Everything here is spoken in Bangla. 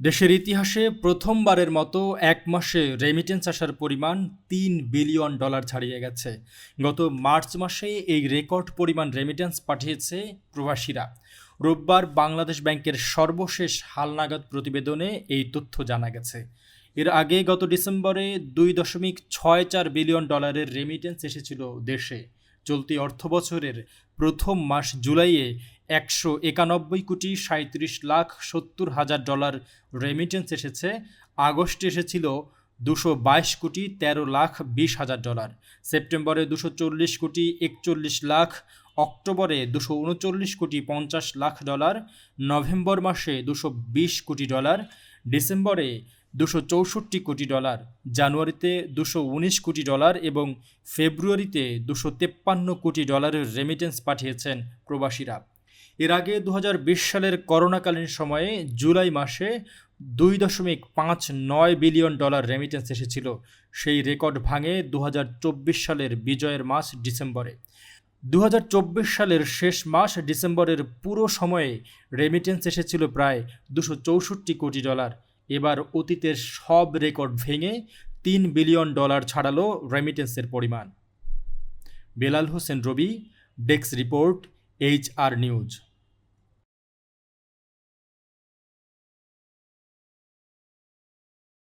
দেশের ইতিহাসে প্রথমবারের মতো এক মাসে রেমিটেন্স আসার পরিমাণ $3 বিলিয়ন ছাড়িয়ে গেছে। গত মার্চ মাসে এই রেকর্ড পরিমাণ রেমিটেন্স পাঠিয়েছে প্রবাসীরা। রোববার বাংলাদেশ ব্যাংকের সর্বশেষ হালনাগাদ প্রতিবেদনে এই তথ্য জানা গেছে। এর আগে গত ডিসেম্বরে $2.64 বিলিয়ন রেমিটেন্স এসেছিল দেশে। চলতি অর্থবছরের প্রথম মাস জুলাইয়ে $191,37,70,000 রেমিটেন্স এসেছে। আগস্টে এসেছিল $222,13,20,000, সেপ্টেম্বরে $240,41,00,000, অক্টোবরে $239,50,00,000, নভেম্বর মাসে $220,000,000, ডিসেম্বরে $264,000,000, জানুয়ারিতে $219,000,000 এবং ফেব্রুয়ারিতে $253,000,000 রেমিটেন্স পাঠিয়েছেন প্রবাসীরা। এর আগে 2020 সালের করোনাকালীন সময়ে জুলাই মাসে $2.59 বিলিয়ন রেমিটেন্স এসেছিল। সেই রেকর্ড ভাঙে 2024 সালের বিজয়ের মাস ডিসেম্বরে। 2024 সালের শেষ মাস ডিসেম্বরের পুরো সময়ে রেমিটেন্স এসেছিল প্রায় $264,000,000। এবার অতীতের সব রেকর্ড ভেঙে $3 বিলিয়ন ছাড়ালো রেমিটেন্সের পরিমাণ। বেলাল হোসেন রবি, ডেস্ক রিপোর্ট, HR নিউজ।